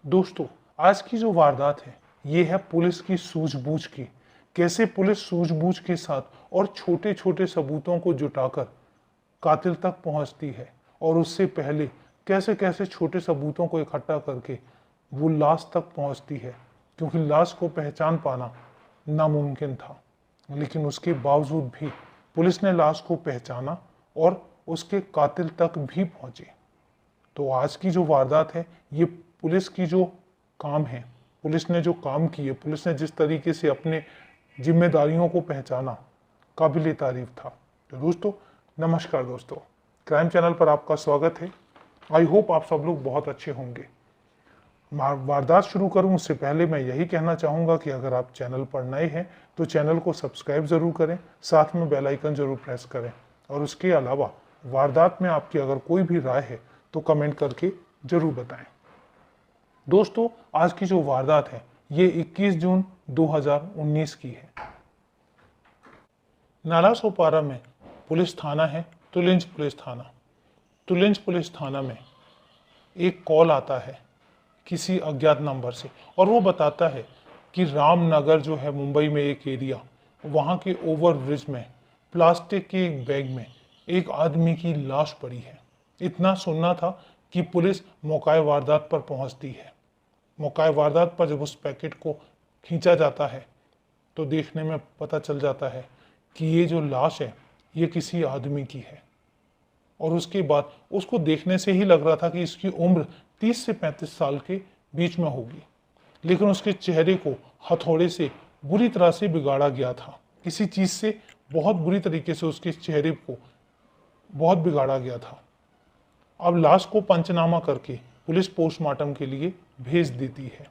दोस्तों, आज की जो वारदात है ये है पुलिस की सूझबूझ की। कैसे पुलिस सूझबूझ के साथ और छोटे छोटे सबूतों को जुटाकर कातिल तक पहुंचती है और उससे पहले कैसे कैसे छोटे सबूतों को इकट्ठा करके वो लाश तक पहुंचती है, क्योंकि लाश को पहचान पाना नामुमकिन था। लेकिन उसके बावजूद भी पुलिस ने लाश को पहचाना और उसके कातिल तक भी पहुंची। तो आज की जो वारदात है ये पुलिस की जो काम है, पुलिस ने जो काम किए, पुलिस ने जिस तरीके से अपने जिम्मेदारियों को पहचाना, काबिल तारीफ था। तो दोस्तों नमस्कार दोस्तों, क्राइम चैनल पर आपका स्वागत है। आई होप आप सब लोग बहुत अच्छे होंगे। वारदात शुरू करूं उससे पहले मैं यही कहना चाहूँगा कि अगर आप चैनल पर नए हैं तो चैनल को सब्सक्राइब ज़रूर करें, साथ में बेल आइकन ज़रूर प्रेस करें। और उसके अलावा वारदात में आपकी अगर कोई भी राय है तो कमेंट करके ज़रूर बताएं। दोस्तों आज की जो वारदात है ये 21 जून 2019 की है। नालासोपारा में पुलिस थाना है, तुलिंज पुलिस थाना। तुलिंज पुलिस थाना में एक कॉल आता है किसी अज्ञात नंबर से और वो बताता है कि रामनगर जो है मुंबई में एक एरिया, वहाँ के ओवरब्रिज में प्लास्टिक के एक बैग में एक आदमी की लाश पड़ी है। इतना सुनना था कि पुलिस मौका वारदात पर पहुंचती है। मौका वारदात पर जब उस पैकेट को खींचा जाता है तो देखने में पता चल जाता है कि ये जो लाश है ये किसी आदमी की है। और उसके बाद उसको देखने से ही लग रहा था कि इसकी उम्र 30 से 35 साल के बीच में होगी, लेकिन उसके चेहरे को हथौड़े से बुरी तरह से बिगाड़ा गया था। किसी चीज़ से बहुत बुरी तरीके से उसके चेहरे को बहुत बिगाड़ा गया था। अब लाश को पंचनामा करके पुलिस पोस्टमार्टम के लिए भेज देती है।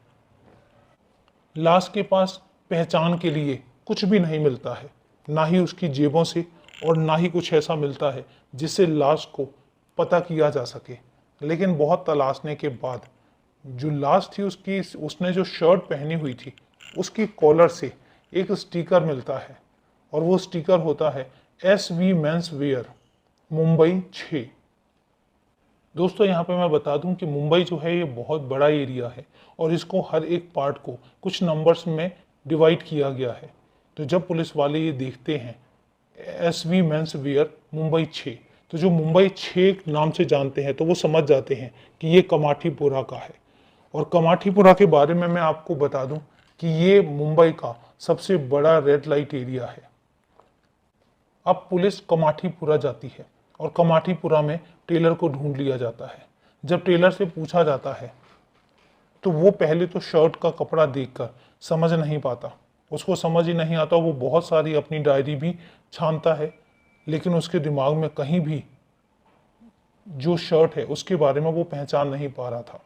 लाश के पास पहचान के लिए कुछ भी नहीं मिलता है, ना ही उसकी जेबों से और ना ही कुछ ऐसा मिलता है जिससे लाश को पता किया जा सके। लेकिन बहुत तलाशने के बाद जो लाश थी उसने जो शर्ट पहनी हुई थी उसकी कॉलर से एक स्टिकर मिलता है और वो स्टिकर होता है SV मेंस वेयर मुंबई 6। दोस्तों यहाँ पे मैं बता दूं कि मुंबई जो है ये बहुत बड़ा एरिया है और इसको हर एक पार्ट को कुछ नंबर्स में डिवाइड किया गया है। तो जब पुलिस वाले ये देखते हैं SV मेंस वेयर मुंबई 6, तो जो मुंबई 6 नाम से जानते हैं तो वो समझ जाते हैं कि ये कमाठीपुरा का है। और कमाठीपुरा के बारे में मैं आपको बता दूं कि ये मुंबई का सबसे बड़ा रेड लाइट एरिया है। अब पुलिस कमाठीपुरा जाती है और कमाठीपुरा में टेलर को ढूंढ लिया जाता है। जब टेलर से पूछा जाता है तो वो पहले तो शर्ट का कपड़ा देखकर समझ नहीं पाता, उसको समझ ही नहीं आता। वो बहुत सारी अपनी डायरी भी छानता है, लेकिन उसके दिमाग में कहीं भी जो शर्ट है उसके बारे में वो पहचान नहीं पा रहा था।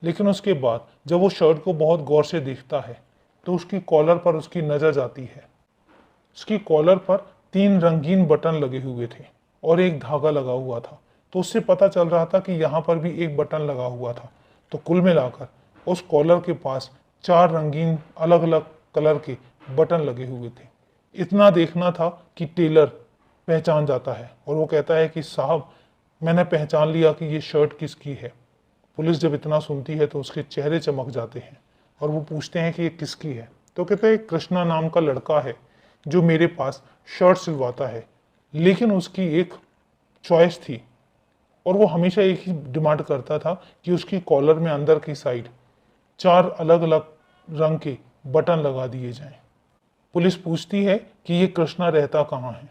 लेकिन उसके बाद जब वो शर्ट को बहुत गौर से देखता है तो उसकी कॉलर पर उसकी नज़र जाती है। उसकी कॉलर पर 3 रंगीन बटन लगे हुए थे और एक धागा लगा हुआ था। तो उससे पता चल रहा था कि यहाँ पर भी एक बटन लगा हुआ था। तो कुल मिलाकर उस कॉलर के पास 4 रंगीन अलग अलग कलर के बटन लगे हुए थे। इतना देखना था कि टेलर पहचान जाता है और वो कहता है कि साहब मैंने पहचान लिया कि ये शर्ट किसकी है। पुलिस जब इतना सुनती है तो उसके चेहरे चमक जाते हैं और वो पूछते हैं कि ये किसकी है। तो कहते हैं कृष्णा नाम का लड़का है जो मेरे पास शर्ट सिलवाता है, लेकिन उसकी एक चॉइस थी और वो हमेशा एक ही डिमांड करता था कि उसकी कॉलर में अंदर की साइड 4 अलग अलग रंग के बटन लगा दिए जाएं। पुलिस पूछती है कि ये कृष्णा रहता कहाँ है।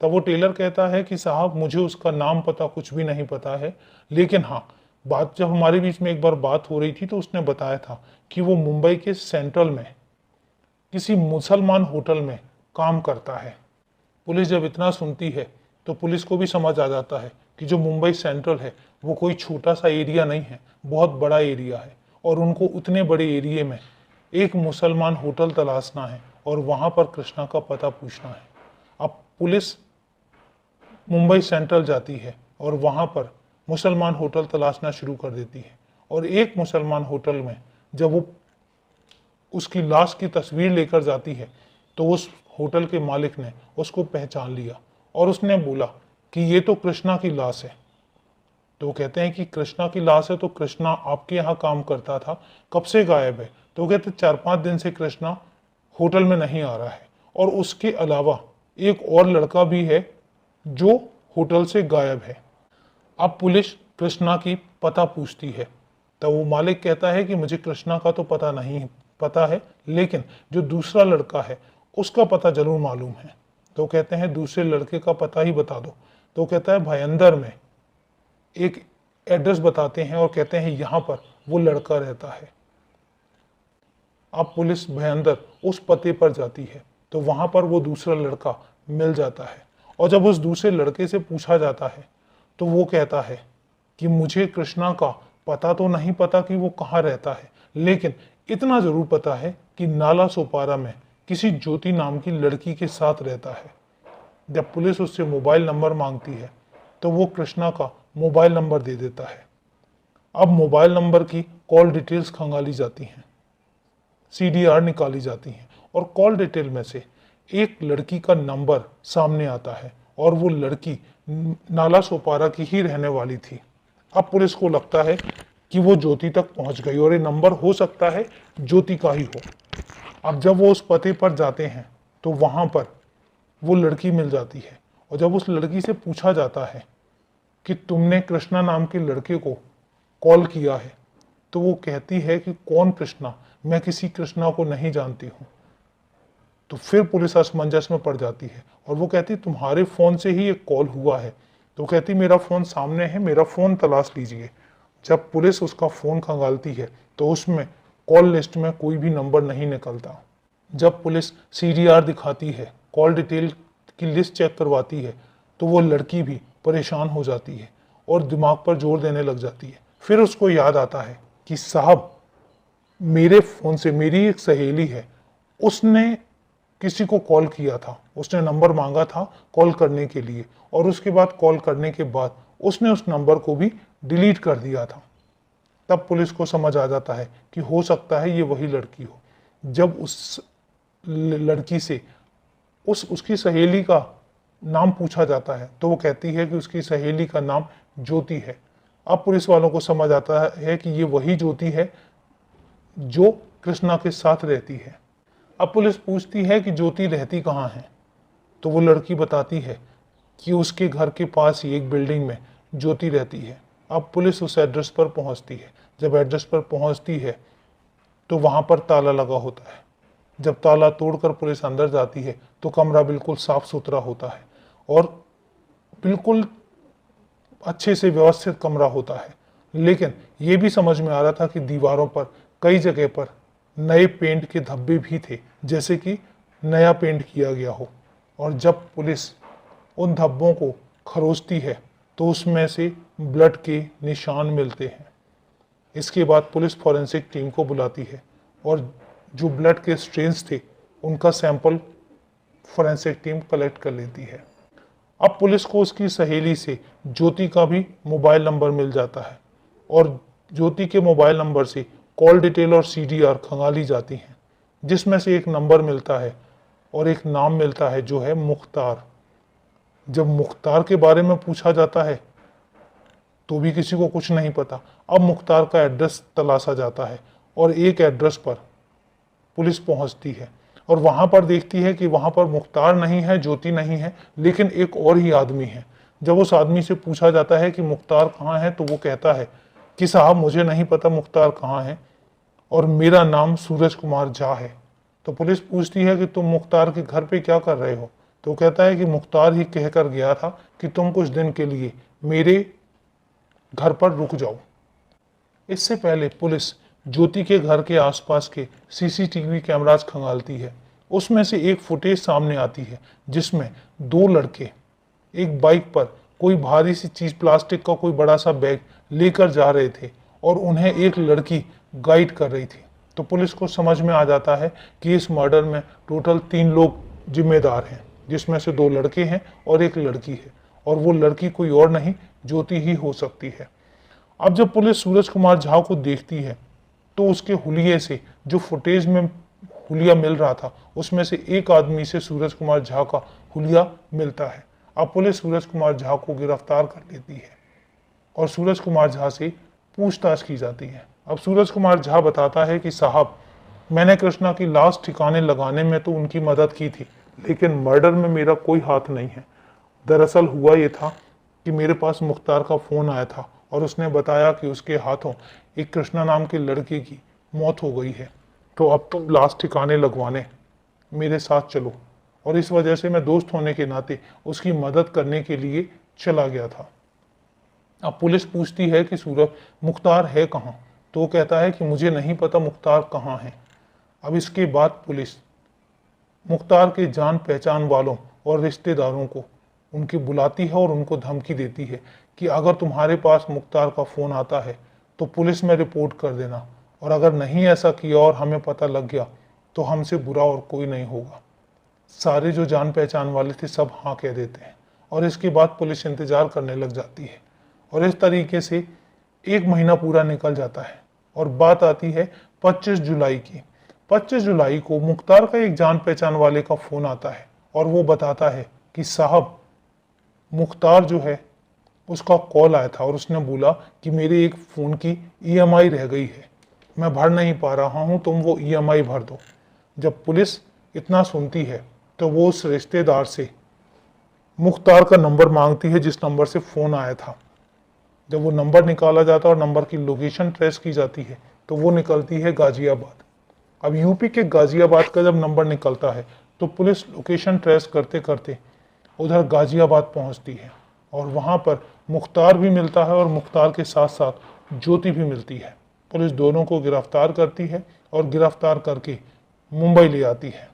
तब वो टेलर कहता है कि साहब मुझे उसका नाम पता कुछ भी नहीं पता है, लेकिन हाँ बात जब हमारे बीच में एक बार बात हो रही थी तो उसने बताया था कि वो मुंबई के सेंट्रल में किसी मुसलमान होटल में काम करता है। पुलिस जब इतना सुनती है तो पुलिस को भी समझ आ जाता है कि जो मुंबई सेंट्रल है वो कोई छोटा सा एरिया नहीं है, बहुत बड़ा एरिया है और उनको उतने बड़े एरिया में एक मुसलमान होटल तलाशना है और वहाँ पर कृष्णा का पता पूछना है। अब पुलिस मुंबई सेंट्रल जाती है और वहाँ पर मुसलमान होटल तलाशना शुरू कर देती है और एक मुसलमान होटल में जब वो उसकी लाश की तस्वीर लेकर जाती है तो उस होटल के मालिक ने उसको पहचान लिया और उसने बोला कि ये तो कृष्णा की लाश है। तो वो कहते हैं कि कृष्णा की लाश है, तो कृष्णा आपके यहाँ काम करता था, कब से गायब है? तो वो कहते 4-5 दिन से कृष्णा होटल में नहीं आ रहा है, और उसके अलावा एक और लड़का भी है जो होटल से गायब है। अब पुलिस कृष्णा की पता पूछती है, तो वो मालिक कहता है कि मुझे कृष्णा का तो पता नहीं पता है, लेकिन जो दूसरा लड़का है उसका पता जरूर मालूम है। तो कहते हैं दूसरे लड़के का पता ही बता दो। तो कहता है भयंदर में एक एड्रेस बताते हैं और कहते हैं यहाँ पर वो लड़का रहता है। अब पुलिस भयंदर उस पते पर जाती है, तो वहां पर वो दूसरा लड़का मिल जाता है, और जब उस दूसरे लड़के से पूछा जाता है तो वो कहता है कि मुझे कृष्णा का पता तो नहीं पता कि वो कहाँ रहता है, लेकिन इतना जरूर पता है कि नाला सोपारा में किसी ज्योति नाम की लड़की के साथ रहता है। जब पुलिस उससे मोबाइल नंबर मांगती है तो वो कृष्णा का मोबाइल नंबर दे देता है। अब मोबाइल नंबर की कॉल डिटेल्स खंगाली जाती हैं, CDR निकाली जाती हैं, और कॉल डिटेल में से एक लड़की का नंबर सामने आता है, और वो लड़की नाला सोपारा की ही रहने वाली थी। अब पुलिस को लगता है कि वो ज्योति तक पहुंच गई, और ये नंबर हो सकता है ज्योति का ही हो। अब जब वो उस पते पर जाते हैं तो वहां पर वो लड़की मिल जाती है, और जब उस लड़की से पूछा जाता है कि तुमने कृष्णा नाम के लड़के को कॉल किया है, तो वो कहती है कि कौन कृष्णा, मैं किसी कृष्णा को नहीं जानती हूँ। तो फिर पुलिस असमंजस में पड़ जाती है, और वो कहती तुम्हारे फ़ोन से ही एक कॉल हुआ है। तो कहती मेरा फ़ोन सामने है, मेरा फ़ोन तलाश लीजिए। जब पुलिस उसका फ़ोन खंगालती है तो उसमें कॉल लिस्ट में कोई भी नंबर नहीं निकलता। जब पुलिस CDR दिखाती है, कॉल डिटेल की लिस्ट चेक करवाती है, तो वो लड़की भी परेशान हो जाती है और दिमाग पर जोर देने लग जाती है। फिर उसको याद आता है कि साहब मेरे फ़ोन से मेरी एक सहेली है, उसने किसी को कॉल किया था, उसने नंबर मांगा था कॉल करने के लिए, और उसके बाद कॉल करने के बाद उसने उस नंबर को भी डिलीट कर दिया था। तब पुलिस को समझ आ जाता है कि हो सकता है ये वही लड़की हो। जब उस लड़की से उसकी सहेली का नाम पूछा जाता है तो वो कहती है कि उसकी सहेली का नाम ज्योति है। अब पुलिस वालों को समझ आता है कि ये वही ज्योति है जो कृष्णा के साथ रहती है। अब पुलिस पूछती है कि ज्योति रहती कहाँ है, तो वो लड़की बताती है कि उसके घर के पास ही एक बिल्डिंग में ज्योति रहती है। अब पुलिस उस एड्रेस पर पहुंचती है। जब एड्रेस पर पहुंचती है तो वहां पर ताला लगा होता है। जब ताला तोड़कर पुलिस अंदर जाती है तो कमरा बिल्कुल साफ सुथरा होता है, और बिल्कुल अच्छे से व्यवस्थित कमरा होता है। लेकिन ये भी समझ में आ रहा था कि दीवारों पर कई जगह पर नए पेंट के धब्बे भी थे, जैसे कि नया पेंट किया गया हो। और जब पुलिस उन धब्बों को खरोचती है तो उसमें से ब्लड के निशान मिलते हैं। इसके बाद पुलिस फॉरेंसिक टीम को बुलाती है, और जो ब्लड के स्ट्रेन्स थे उनका सैंपल फॉरेंसिक टीम कलेक्ट कर लेती है। अब पुलिस को उसकी सहेली से ज्योति का भी मोबाइल नंबर मिल जाता है, और ज्योति के मोबाइल नंबर से कॉल डिटेल और CDR खंगाली जाती हैं, जिसमें से एक नंबर मिलता है और एक नाम मिलता है जो है मुख्तार। जब मुख्तार के बारे में पूछा जाता है तो भी किसी को कुछ नहीं पता। अब मुख्तार का एड्रेस तलाशा जाता है, और एक एड्रेस पर पुलिस पहुंचती है, और वहां पर देखती है कि वहां पर मुख्तार नहीं है, ज्योति नहीं है, लेकिन एक और ही आदमी है। जब उस आदमी से पूछा जाता है कि मुख्तार कहाँ है, तो वो कहता है कि साहब मुझे नहीं पता मुख्तार कहाँ है, और मेरा नाम सूरज कुमार झा है। तो पुलिस पूछती है कि तुम मुख्तार के घर पे क्या कर रहे हो, तो कहता है कि मुख्तार ही कहकर गया था कि तुम कुछ दिन के लिए मेरे घर पर रुक जाओ। इससे पहले पुलिस ज्योति के घर के आसपास के CCTV कैमरास खंगालती है। उसमें से एक फुटेज सामने आती है जिसमें 2 लड़के एक बाइक पर कोई भारी सी चीज, प्लास्टिक का कोई बड़ा सा बैग लेकर जा रहे थे, और उन्हें एक लड़की गाइड कर रही थी। तो पुलिस को समझ में आ जाता है कि इस मर्डर में टोटल 3 लोग जिम्मेदार हैं, जिसमें से 2 लड़के हैं और एक लड़की है, और वो लड़की कोई और नहीं ज्योति ही हो सकती है। अब जब पुलिस सूरज कुमार झा को देखती है तो उसके हुलिये से, जो फुटेज में हुलिया मिल रहा था, उसमें से एक आदमी से सूरज कुमार झा का हुलिया मिलता है। अब पुलिस सूरज कुमार झा को गिरफ्तार कर लेती है, और सूरज कुमार झा से पूछताछ की जाती है। अब सूरज कुमार झा बताता है कि साहब, मैंने कृष्णा की लाश ठिकाने लगाने में तो उनकी मदद की थी, लेकिन मर्डर में मेरा कोई हाथ नहीं है। दरअसल हुआ ये था कि मेरे पास मुख्तार का फ़ोन आया था और उसने बताया कि उसके हाथों एक कृष्णा नाम के लड़के की मौत हो गई है, तो अब तुम लाश ठिकाने लगवाने मेरे साथ चलो। और इस वजह से मैं दोस्त होने के नाते उसकी मदद करने के लिए चला गया था। अब पुलिस पूछती है कि सूरज, मुख्तार है कहाँ? तो वो कहता है कि मुझे नहीं पता मुख्तार कहाँ है। अब इसके बाद पुलिस मुख्तार के जान पहचान वालों और रिश्तेदारों को उनकी बुलाती है और उनको धमकी देती है कि अगर तुम्हारे पास मुख्तार का फ़ोन आता है तो पुलिस में रिपोर्ट कर देना, और अगर नहीं ऐसा किया और हमें पता लग गया तो हमसे बुरा और कोई नहीं होगा। सारे जो जान पहचान वाले थे सब हाँ कह देते हैं और इसके बाद पुलिस इंतजार करने लग जाती है। और इस तरीके से 1 महीना पूरा निकल जाता है और बात आती है 25 जुलाई की। 25 जुलाई को मुख्तार का एक जान पहचान वाले का फ़ोन आता है और वो बताता है कि साहब, मुख्तार जो है उसका कॉल आया था और उसने बोला कि मेरे एक फ़ोन की ईएमआई रह गई है, मैं भर नहीं पा रहा हूँ, तुम वो ईएमआई भर दो। जब पुलिस इतना सुनती है तो वो उस रिश्तेदार से मुख्तार का नंबर मांगती है जिस नंबर से फ़ोन आया था। जब वो नंबर निकाला जाता है और नंबर की लोकेशन ट्रेस की जाती है तो वो निकलती है गाजियाबाद। अब यूपी के गाजियाबाद का जब नंबर निकलता है तो पुलिस लोकेशन ट्रेस करते करते उधर गाजियाबाद पहुंचती है और वहां पर मुख्तार भी मिलता है और मुख्तार के साथ साथ ज्योति भी मिलती है। पुलिस दोनों को गिरफ्तार करती है और गिरफ्तार करके मुंबई ले आती है।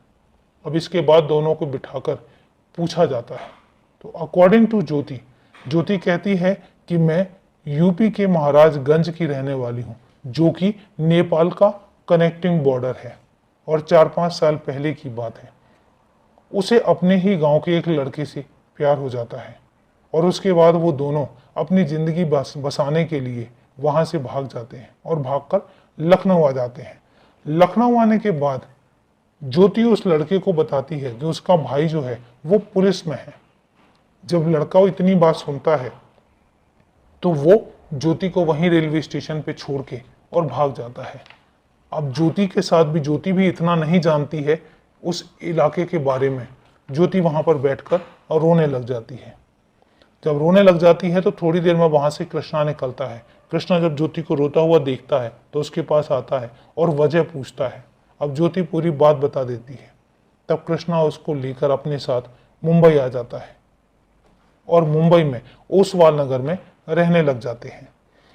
अब इसके बाद दोनों को बिठाकर पूछा जाता है। तो अकॉर्डिंग टू ज्योति, ज्योति कहती है कि मैं यूपी के महाराजगंज की रहने वाली हूँ, जो कि नेपाल का कनेक्टिंग बॉर्डर है, और 4-5 साल पहले की बात है। उसे अपने ही गांव के एक लड़के से प्यार हो जाता है और उसके बाद वो दोनों अपनी ज़िंदगी बसाने के लिए वहाँ से भाग जाते हैं और भागकर लखनऊ आ जाते हैं। लखनऊ आने के बाद ज्योति उस लड़के को बताती है कि उसका भाई जो है वो पुलिस में है। जब लड़का वो इतनी बात सुनता है तो वो ज्योति को वहीं रेलवे स्टेशन पे छोड़ के और भाग जाता है। अब ज्योति के साथ भी, ज्योति भी इतना नहीं जानती है उस इलाके के बारे में। ज्योति वहां पर बैठकर और रोने लग जाती है। जब रोने लग जाती है तो थोड़ी देर में वहां से कृष्णा निकलता है। कृष्णा जब ज्योति को रोता हुआ देखता है तो उसके पास आता है और वजह पूछता है। अब ज्योति पूरी बात बता देती है। तब कृष्णा उसको लेकर अपने साथ मुंबई आ जाता है और मुंबई में ओसवाल नगर में रहने लग जाते हैं।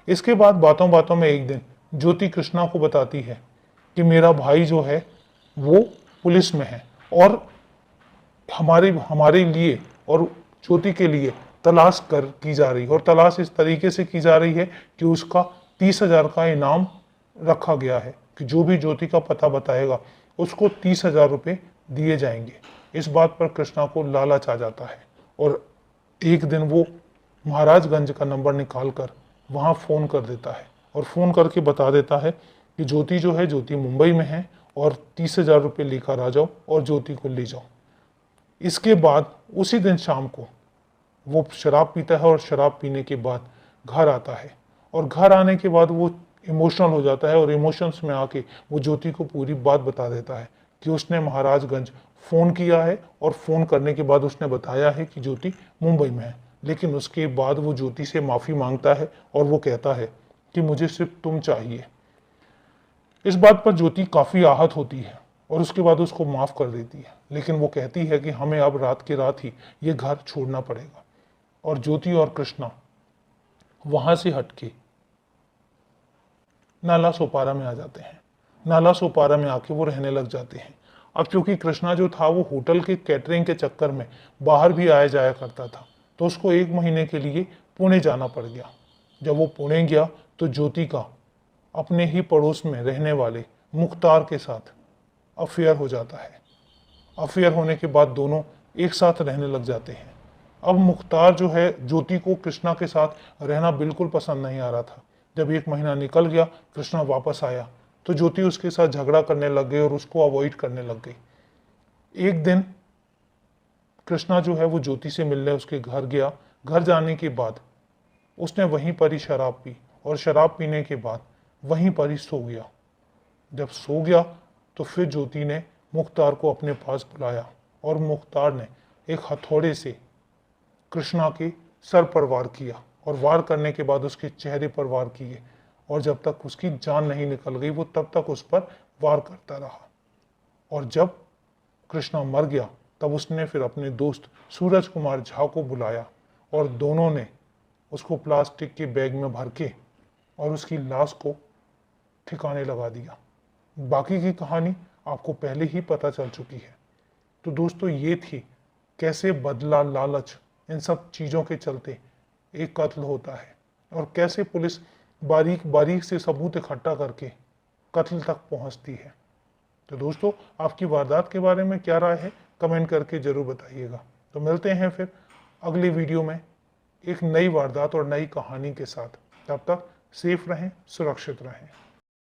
इसके बाद बातों बातों में एक दिन ज्योति कृष्णा को बताती है कि मेरा भाई जो है वो पुलिस में है और हमारे हमारे लिए और ज्योति के लिए तलाश की जा रही है, और तलाश इस तरीके से की जा रही है कि उसका 30,000 का इनाम रखा गया है कि जो भी ज्योति का पता बताएगा उसको 30,000 रुपये दिए जाएंगे। इस बात पर कृष्णा को लालच आ जाता है और एक दिन वो महाराजगंज का नंबर निकाल कर वहाँ फ़ोन कर देता है और फ़ोन करके बता देता है कि ज्योति जो है, ज्योति मुंबई में है और 30,000 रुपये लेकर आ जाओ और ज्योति को ले जाओ। इसके बाद उसी दिन शाम को वो शराब पीता है और शराब पीने के बाद घर आता है और घर आने के बाद वो इमोशनल हो जाता है और इमोशंस में आके वो ज्योति को पूरी बात बता देता है कि उसने महाराजगंज फ़ोन किया है और फ़ोन करने के बाद उसने बताया है कि ज्योति मुंबई में है। लेकिन उसके बाद वो ज्योति से माफ़ी मांगता है और वो कहता है कि मुझे सिर्फ तुम चाहिए। इस बात पर ज्योति काफ़ी आहत होती है और उसके बाद उसको माफ़ कर देती है, लेकिन वो कहती है कि हमें अब रात के रात ही ये घर छोड़ना पड़ेगा। और ज्योति और कृष्णा वहाँ से हटके नाला सोपारा में आ जाते हैं। नाला सोपारा में आके वो रहने लग जाते हैं। अब क्योंकि कृष्णा जो था वो होटल के कैटरिंग के चक्कर में बाहर भी आया जाया करता था, तो उसको 1 महीने के लिए पुणे जाना पड़ गया। जब वो पुणे गया तो ज्योति का अपने ही पड़ोस में रहने वाले मुख्तार के साथ अफेयर हो जाता है। अफेयर होने के बाद दोनों एक साथ रहने लग जाते हैं। अब मुख्तार जो है, ज्योति को कृष्णा के साथ रहना बिल्कुल पसंद नहीं आ रहा था। जब 1 महीना निकल गया, कृष्णा वापस आया तो ज्योति उसके साथ झगड़ा करने लग गई और उसको अवॉइड करने लग गई। एक दिन कृष्णा जो है वो ज्योति से मिलने उसके घर गया। घर जाने के बाद उसने वहीं पर ही शराब पी और शराब पीने के बाद वहीं पर ही सो गया। जब सो गया तो फिर ज्योति ने मुख्तार को अपने पास बुलाया और मुख्तार ने एक हथौड़े से कृष्णा के सर पर वार किया और वार करने के बाद उसके चेहरे पर वार किए और जब तक उसकी जान नहीं निकल गई वो तब तक उस पर वार करता रहा। और जब कृष्णा मर गया तब उसने फिर अपने दोस्त सूरज कुमार झा को बुलाया और दोनों ने उसको प्लास्टिक के बैग में भर के और उसकी लाश को ठिकाने लगा दिया। बाकी की कहानी आपको पहले ही पता चल चुकी है। तो दोस्तों ये थी कैसे बदला, लालच, इन सब चीज़ों के चलते एक कत्ल होता है और कैसे पुलिस बारीक बारीक से सबूत इकट्ठा करके कत्ल तक पहुंचती है। तो दोस्तों आपकी वारदात के बारे में क्या राय है कमेंट करके ज़रूर बताइएगा। तो मिलते हैं फिर अगली वीडियो में एक नई वारदात और नई कहानी के साथ। तब तक सेफ रहें, सुरक्षित रहें।